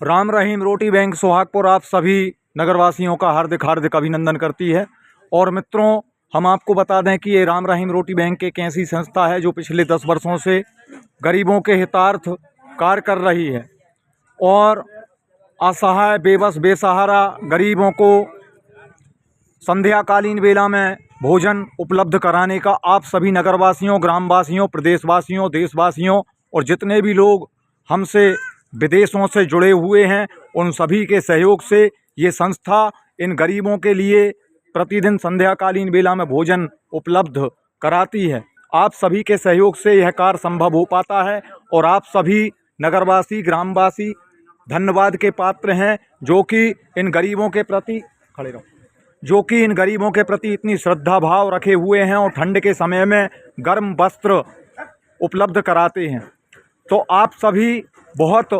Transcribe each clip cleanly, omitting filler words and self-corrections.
राम रहीम रोटी bank Sohagpur आप सभी नगरवासियों का हार्दिक हार्दिक अभिनंदन करती है। और मित्रों, हम आपको बता दें कि ये राम रहीम रोटी बैंक एक ऐसी संस्था है जो पिछले 10 वर्षों से गरीबों के हितार्थ कार्य कर रही है और असहाय बेबस बेसहारा गरीबों को संध्याकालीन बेला में भोजन उपलब्ध कराने का आप सभी नगरवासियों, ग्रामवासियों, प्रदेशवासियों, देशवासियों और जितने भी लोग हमसे विदेशों से जुड़े हुए हैं उन सभी के सहयोग से ये संस्था इन गरीबों के लिए प्रतिदिन संध्याकालीन बेला में भोजन उपलब्ध कराती है। आप सभी के सहयोग से यह कार्य संभव हो पाता है और आप सभी नगरवासी, ग्रामवासी धन्यवाद के पात्र हैं जो कि इन गरीबों के प्रति इतनी श्रद्धा भाव रखे हुए हैं और ठंड के समय में गर्म वस्त्र उपलब्ध कराते हैं। तो आप सभी बहुत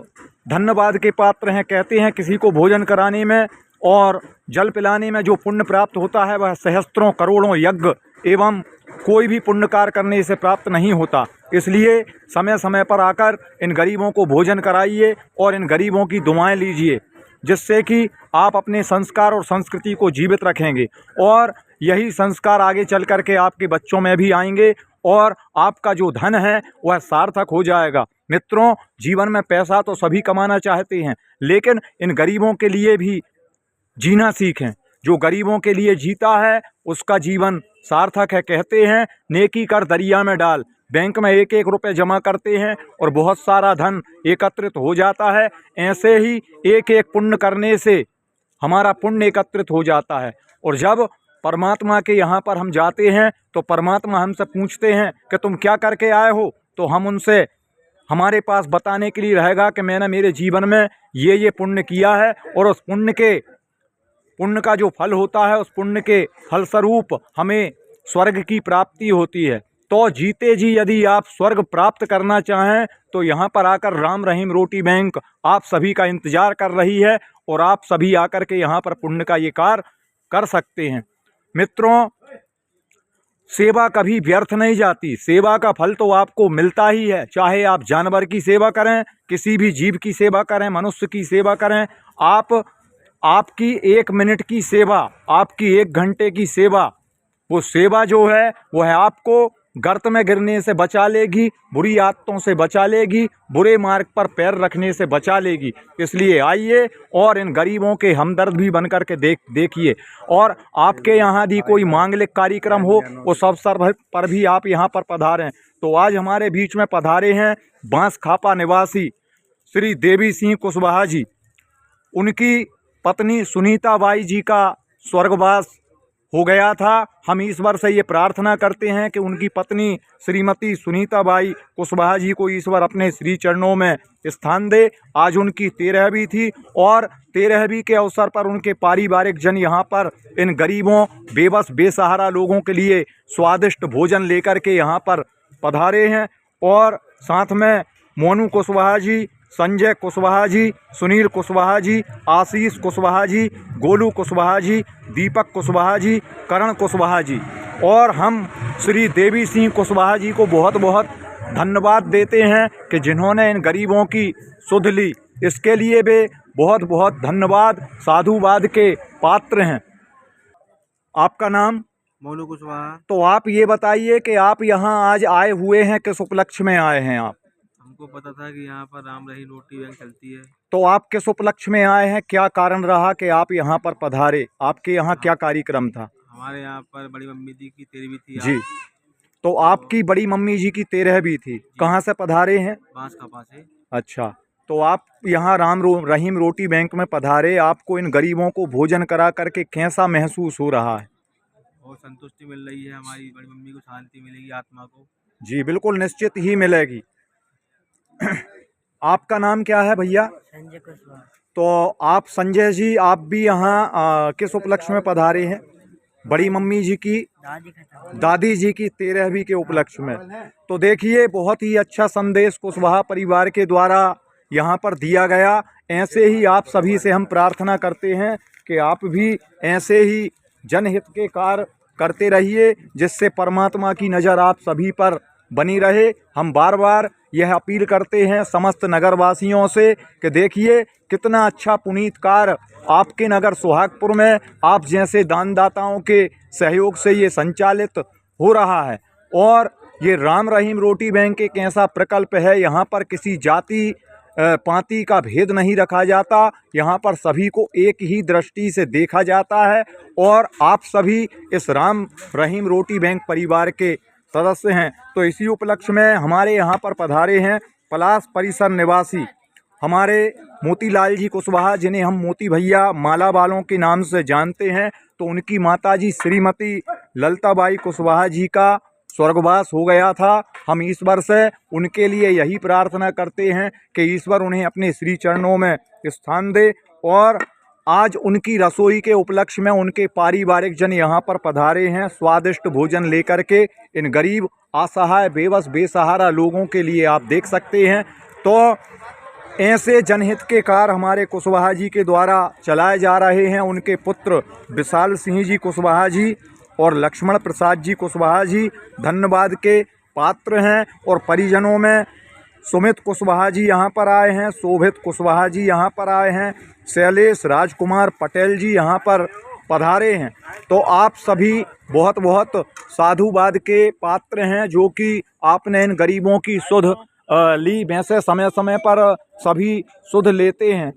धन्यवाद के पात्र हैं। कहते हैं किसी को भोजन कराने में और जल पिलाने में जो पुण्य प्राप्त होता है वह सहस्त्रों करोड़ों यज्ञ एवं कोई भी पुण्य कार्य करने से प्राप्त नहीं होता। इसलिए समय समय पर आकर इन गरीबों को भोजन कराइए और इन गरीबों की दुआएं लीजिए, जिससे कि आप अपने संस्कार और संस्कृति को जीवित रखेंगे और यही संस्कार आगे चल कर के आपके बच्चों में भी आएंगे और आपका जो धन है वह सार्थक हो जाएगा। मित्रों, जीवन में पैसा तो सभी कमाना चाहते हैं, लेकिन इन गरीबों के लिए भी जीना सीखें। जो गरीबों के लिए जीता है उसका जीवन सार्थक है। कहते हैं नेकी कर दरिया में डाल। बैंक में एक एक रुपये जमा करते हैं और बहुत सारा धन एकत्रित हो जाता है। ऐसे ही एक एक पुण्य करने से हमारा पुण्य एकत्रित हो जाता है और जब परमात्मा के यहाँ पर हम जाते हैं तो परमात्मा हमसे पूछते हैं कि तुम क्या करके आए हो, तो हम उनसे हमारे पास बताने के लिए रहेगा कि मैंने मेरे जीवन में ये पुण्य किया है और उस पुण्य का जो फल होता है उस पुण्य के फलस्वरूप हमें स्वर्ग की प्राप्ति होती है। तो जीते जी यदि आप स्वर्ग प्राप्त करना चाहें तो यहाँ पर आकर राम रहीम रोटी बैंक आप सभी का इंतज़ार कर रही है और आप सभी आकर के यहाँ पर पुण्य का ये कार्य कर सकते हैं। मित्रों, सेवा कभी व्यर्थ नहीं जाती। सेवा का फल तो आपको मिलता ही है, चाहे आप जानवर की सेवा करें, किसी भी जीव की सेवा करें, मनुष्य की सेवा करें। आपकी 1 मिनट की सेवा, आपकी 1 घंटे की सेवा, वो सेवा जो है वो है आपको गर्त में गिरने से बचा लेगी, बुरी आदतों से बचा लेगी, बुरे मार्ग पर पैर रखने से बचा लेगी। इसलिए आइए और इन गरीबों के हमदर्द भी बन कर के देखिए। और आपके यहाँ भी कोई मांगलिक कार्यक्रम हो उस अवसर पर भी आप यहाँ पर पधारें। तो आज हमारे बीच में पधारे हैं बांसखापा निवासी श्री देवी सिंह कुशवाहा जी। उनकी पत्नी सुनीता बाई जी का स्वर्गवास हो गया था। हम ईश्वर से ये प्रार्थना करते हैं कि उनकी पत्नी श्रीमती सुनीता बाई कुशवाहा जी को ईश्वर अपने श्री चरणों में स्थान दे। आज उनकी 13वीं थी और 13वीं के अवसर पर उनके पारिवारिक जन यहाँ पर इन गरीबों, बेबस, बेसहारा लोगों के लिए स्वादिष्ट भोजन लेकर के यहाँ पर पधारे हैं। और साथ में मोनू कुशवाहा जी, संजय कुशवाहा जी, सुनील कुशवाहा जी, आशीष कुशवाहा जी, गोलू कुशवाहा जी, दीपक कुशवाहा जी, करण कुशवाहा जी और हम श्री देवी सिंह कुशवाहा जी को बहुत बहुत धन्यवाद देते हैं कि जिन्होंने इन गरीबों की सुध ली। इसके लिए वे बहुत बहुत धन्यवाद, साधुवाद के पात्र हैं। आपका नाम? मोनू कुशवाहा। तो आप ये बताइए कि आप यहाँ आज आए हुए हैं, किस उपलक्ष्य में आए हैं आप? हमको पता था कि यहाँ पर राम रहीम रोटी बैंक चलती है। तो आप किस उपलक्ष्य में आए हैं? क्या कारण रहा कि आप यहाँ पर पधारे? आपके यहाँ क्या कार्यक्रम था? हमारे यहाँ पर बड़ी मम्मी जी की 13वीं थी जी। तो आपकी बड़ी मम्मी जी की 13वीं थी। कहाँ से पधारे हैं? बांसखापा से। अच्छा, तो आप यहाँ रहीम रोटी बैंक में पधारे, आपको इन गरीबों को भोजन करा करके कैसा महसूस हो रहा है? बहुत संतुष्टि मिल रही है, हमारी बड़ी मम्मी को शांति मिलेगी, आत्मा को। जी बिल्कुल, निश्चित ही मिलेगी। आपका नाम क्या है भैया? संजय कुशवाहा। तो आप संजय जी, आप भी यहाँ किस उपलक्ष्य में पधारे हैं? बड़ी मम्मी जी की दादी जी की 13वीं के उपलक्ष्य में। तो देखिए, बहुत ही अच्छा संदेश कुशवाहा परिवार के द्वारा यहाँ पर दिया गया। ऐसे ही आप सभी से हम प्रार्थना करते हैं कि आप भी ऐसे ही जनहित के कार्य करते रहिए, जिससे परमात्मा की नज़र आप सभी पर बनी रहे। हम बार बार यह अपील करते हैं समस्त नगरवासियों से कि देखिए कितना अच्छा पुनीत कार्य आपके नगर सुहागपुर में आप जैसे दानदाताओं के सहयोग से ये संचालित हो रहा है। और ये राम रहीम रोटी बैंक एक ऐसा प्रकल्प है, यहाँ पर किसी जाति पाति का भेद नहीं रखा जाता, यहाँ पर सभी को एक ही दृष्टि से देखा जाता है। और आप सभी इस राम रहीम रोटी बैंक परिवार के सदस्य हैं। तो इसी उपलक्ष्य में हमारे यहाँ पर पधारे हैं पलास परिसर निवासी हमारे मोतीलाल जी कुशवाहा, जिन्हें हम मोती भैया माला वालों के नाम से जानते हैं। तो उनकी माताजी श्रीमती ललिताबाई कुशवाहा जी का स्वर्गवास हो गया था। हम ईश्वर से उनके लिए यही प्रार्थना करते हैं कि ईश्वर उन्हें अपने श्री चरणों में स्थान दे। और आज उनकी रसोई के उपलक्ष्य में उनके पारिवारिक जन यहाँ पर पधारे हैं स्वादिष्ट भोजन लेकर के इन गरीब असहाय बेबस बेसहारा लोगों के लिए। आप देख सकते हैं तो ऐसे जनहित के कार्य हमारे कुशवाहा जी के द्वारा चलाए जा रहे हैं। उनके पुत्र विशाल सिंह जी कुशवाहा जी और लक्ष्मण प्रसाद जी कुशवाहा जी धन्यवाद के पात्र हैं। और परिजनों में सुमित कुशवाहा जी यहाँ पर आए हैं, शोभित कुशवाहा जी यहाँ पर आए हैं, शैलेश राजकुमार पटेल जी यहाँ पर पधारे हैं। तो आप सभी बहुत बहुत साधुवाद के पात्र हैं जो कि आपने इन गरीबों की सुध ली। वैसे समय समय पर सभी सुध लेते हैं।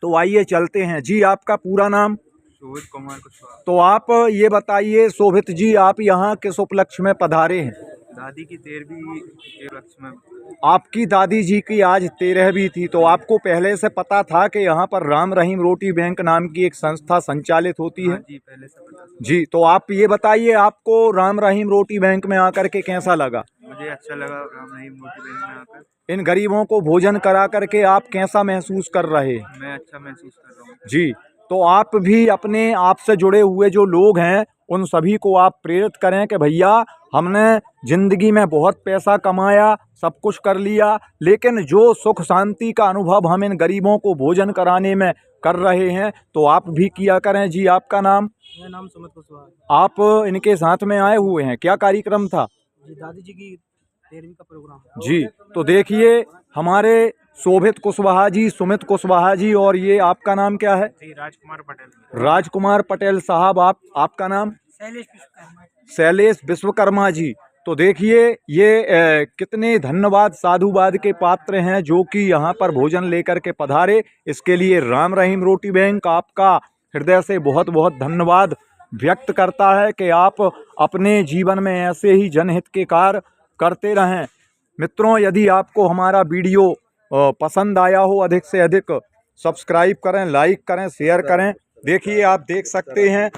तो आइए चलते हैं जी। आपका पूरा नाम? शोभित कुमार कुशवाहा। तो आप ये बताइए शोभित जी, आप यहाँ किस उपलक्ष्य में पधारे हैं? दादी की 13वीं उपलक्ष्य में। आपकी दादी जी की आज 13वीं थी। तो आपको पहले से पता था कि यहाँ पर राम रहीम रोटी बैंक नाम की एक संस्था संचालित होती है? जी पहले से पता था। जी, तो आप ये बताइए आपको राम रहीम रोटी बैंक में आकर के कैसा लगा? मुझे अच्छा लगा राम रहीम रोटी बैंक में आकर। इन गरीबों को भोजन करा करके आप कैसा महसूस कर रहे हैं? मैं अच्छा महसूस कर रहा हूँ जी, तो आप भी अपने आप से जुड़े हुए जो लोग हैं उन सभी को आप प्रेरित करें कि भैया हमने ज़िंदगी में बहुत पैसा कमाया, सब कुछ कर लिया, लेकिन जो सुख शांति का अनुभव हम इन गरीबों को भोजन कराने में कर रहे हैं तो आप भी किया करें। जी, आपका नाम? मेरा नाम सुमित कुशवाहा है। आप इनके साथ में आए हुए हैं, क्या कार्यक्रम था? जी दादी जी की 13वीं का प्रोग्राम। जी, तो देखिए हमारे शोभित कुशवाहा जी, सुमित कुशवाहा जी, और ये आपका नाम क्या है? जी राजकुमार पटेल। राजकुमार पटेल साहब। आपका नाम? शैलेश विश्वकर्मा। शैलेश विश्वकर्मा जी। तो देखिए ये कितने धन्यवाद साधुवाद के पात्र हैं जो कि यहाँ पर भोजन लेकर के पधारे। इसके लिए राम रहीम रोटी बैंक आपका हृदय से बहुत बहुत धन्यवाद व्यक्त करता है कि आप अपने जीवन में ऐसे ही जनहित के कार्य करते रहें। मित्रों, यदि आपको हमारा वीडियो पसंद आया हो, अधिक से अधिक सब्सक्राइब करें, लाइक करें, शेयर करें। देखिए आप देख सकते हैं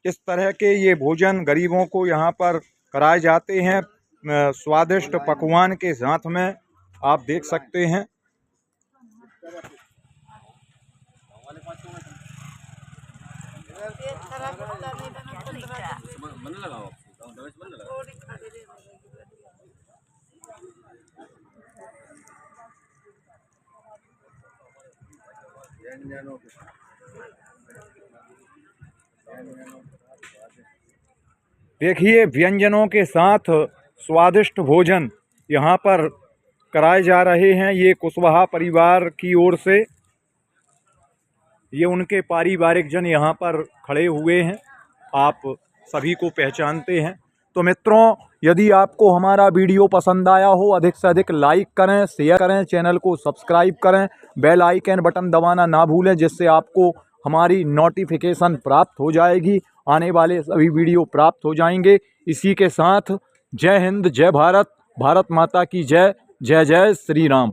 इस तरह के ये भोजन गरीबों को यहाँ पर कराए जाते हैं स्वादिष्ट पकवान के साथ में। आप देख सकते हैं। देखिए व्यंजनों के साथ स्वादिष्ट भोजन यहाँ पर कराए जा रहे हैं। ये कुशवाहा परिवार की ओर से ये उनके पारिवारिक जन यहाँ पर खड़े हुए हैं, आप सभी को पहचानते हैं। तो मित्रों, यदि आपको हमारा वीडियो पसंद आया हो, अधिक से अधिक लाइक करें, शेयर करें, चैनल को सब्सक्राइब करें, बेल आइकन बटन दबाना ना भूलें, जिससे आपको हमारी नोटिफिकेशन प्राप्त हो जाएगी, आने वाले सभी वीडियो प्राप्त हो जाएंगे। इसी के साथ जय हिंद, जय भारत, भारत माता की जय, जय जय श्री राम।